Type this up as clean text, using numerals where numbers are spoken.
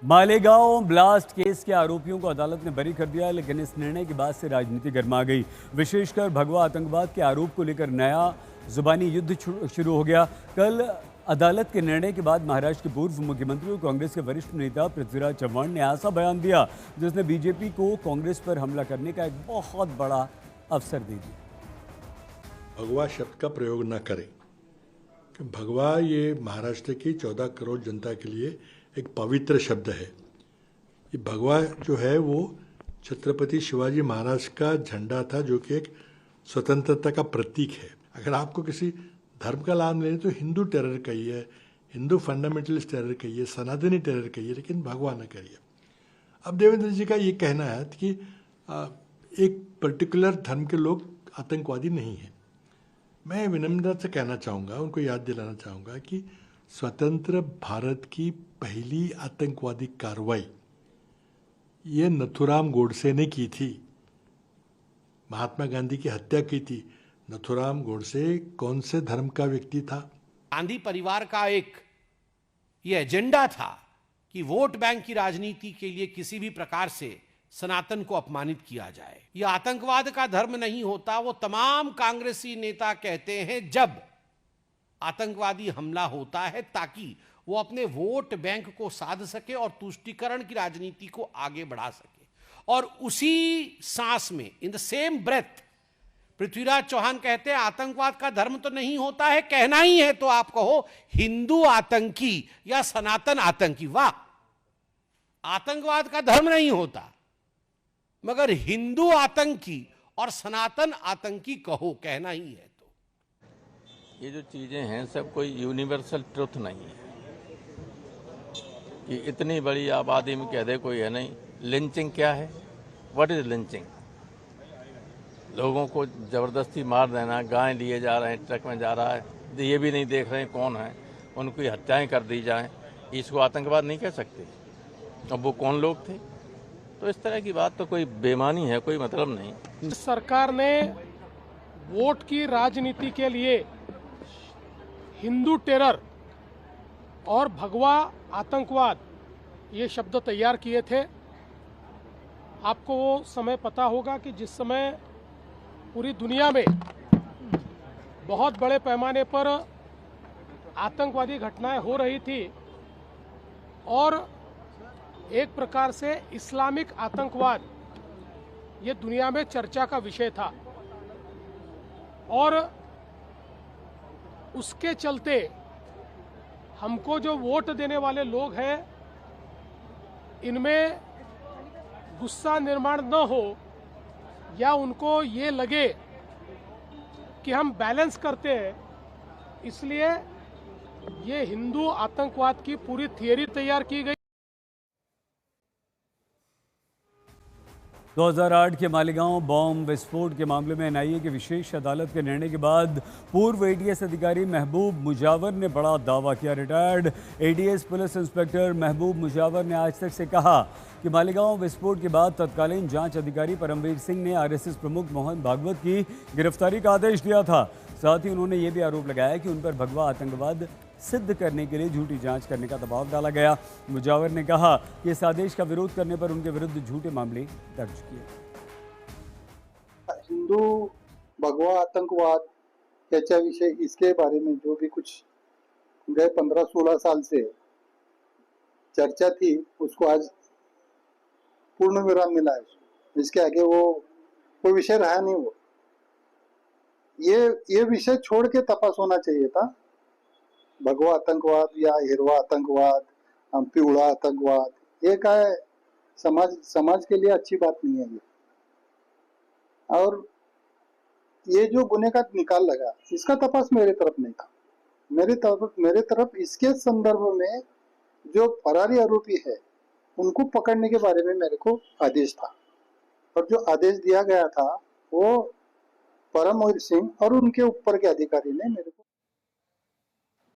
Malegaon blast case के आरोपियों को अदालत ने बरी कर दिया, लेकिन इस निर्णय के बाद से राजनीति गर्मा गई। विशेषकर भगवा आतंकवाद के आरोप को लेकर नया जुबानी युद्ध शुरू हो गया। कल अदालत के निर्णय के बाद महाराष्ट्र के पूर्व मुख्यमंत्री और कांग्रेस के वरिष्ठ नेता पृथ्वीराज चव्हाण ने ऐसा बयान दिया जिसने बीजेपी को कांग्रेस पर हमला करने का एक बहुत बड़ा अवसर दे दिया। भगवा शब्द का प्रयोग न करें। भगवा ये महाराष्ट्र की 14 करोड़ जनता के लिए एक पवित्र शब्द है। ये भगवा जो है वो छत्रपति शिवाजी महाराज का झंडा था, जो कि एक स्वतंत्रता का प्रतीक है। अगर आपको किसी धर्म का नाम लेने तो हिंदू टेरर कहिए, हिंदू फंडामेंटलिस्ट टेरर कहिए, सनातनी टेरर कहिए, लेकिन भगवा न करिए। अब देवेंद्र जी का ये कहना है कि एक पर्टिकुलर धर्म के लोग आतंकवादी नहीं हैं। मैं विनम्रता से कहना चाहूँगा, उनको याद दिलाना चाहूँगा कि स्वतंत्र भारत की पहली आतंकवादी कार्रवाई ये नथुराम गोडसे ने की थी। महात्मा गांधी की हत्या की थी। नथुराम गोडसे कौन से धर्म का व्यक्ति था? गांधी परिवार का एक ये एजेंडा था कि वोट बैंक की राजनीति के लिए किसी भी प्रकार से सनातन को अपमानित किया जाए। यह आतंकवाद का धर्म नहीं होता। वो तमाम कांग्रेसी नेता कहते हैं जब आतंकवादी हमला होता है ताकि वो अपने वोट बैंक को साध सके और तुष्टीकरण की राजनीति को आगे बढ़ा सके। और उसी सांस में, in the same breath, Prithviraj Chauhan कहते हैं आतंकवाद का धर्म तो नहीं होता है, कहना ही है तो आप कहो हिंदू आतंकी या सनातन आतंकी। वाह, आतंकवाद का धर्म नहीं होता, मगर हिंदू आतंकी और सनातन आतंकी कहो, कहना ही है। ये जो चीज़ें हैं सब कोई यूनिवर्सल ट्रुथ नहीं है कि इतनी बड़ी आबादी में कह दे कोई है नहीं। लिंचिंग क्या है? What is lynching? लोगों को ज़बरदस्ती मार देना, गाय लिए जा रहे हैं, ट्रक में जा रहा है, ये भी नहीं देख रहे हैं कौन है, उनकी हत्याएं कर दी जाएं, इसको आतंकवाद नहीं कह सकते। अब वो कौन लोग थे? तो इस तरह की बात तो कोई बेमानी है, कोई मतलब नहीं। सरकार ने वोट की राजनीति के लिए हिंदू टेरर और भगवा आतंकवाद ये शब्द तैयार किए थे। आपको वो समय पता होगा कि जिस समय पूरी दुनिया में बहुत बड़े पैमाने पर आतंकवादी घटनाएं हो रही थी और एक प्रकार से इस्लामिक आतंकवाद ये दुनिया में चर्चा का विषय था, और उसके चलते हमको जो वोट देने वाले लोग हैं इनमें गुस्सा निर्माण न हो या उनको ये लगे कि हम बैलेंस करते हैं, इसलिए ये हिंदू आतंकवाद की पूरी थियरी तैयार की गई। 2008 के मालेगांव बॉम्ब विस्फोट के मामले में एनआईए की विशेष अदालत के निर्णय के बाद पूर्व एटीएस अधिकारी महबूब मुजावर ने बड़ा दावा किया। रिटायर्ड एटीएस पुलिस इंस्पेक्टर महबूब मुजावर ने आज तक से कहा कि मालेगांव विस्फोट के बाद तत्कालीन जांच अधिकारी परमवीर सिंह ने आरएसएस प्रमुख मोहन भागवत की गिरफ्तारी का आदेश दिया था। साथ ही उन्होंने ये भी आरोप लगाया कि उन पर भगवा आतंकवाद सिद्ध करने के लिए झूठी जांच करने का दबाव डाला गया। मुजावर ने कहा कि इस आदेश का विरोध करने पर उनके विरुद्ध झूठे मामले दर्ज किए। हिंदू भगवा आतंकवाद याच्याविषयी इसके बारे में जो भी कुछ गए 15-16 साल से चर्चा थी, उसको आज पूर्ण विराम मिला है। इसके आगे वो कोई विषय रहा नहीं। वो ये विषय छोड़ के तपास होना चाहिए था। भगवा आतंकवाद या हिरवा आतंकवाद, पिवळा आतंकवाद, ये क्या है, समाज के लिए अच्छी बात नहीं है ये। और ये जो गुने का निकाल लगा, इसका तपास मेरे तरफ नहीं था। मेरे तरफ इसके संदर्भ में जो फरारी आरोपी है उनको पकड़ने के बारे में मेरे को आदेश था, और जो आदेश दिया गया था वो परमवीर सिंह और उनके ऊपर के अधिकारी ने मेरे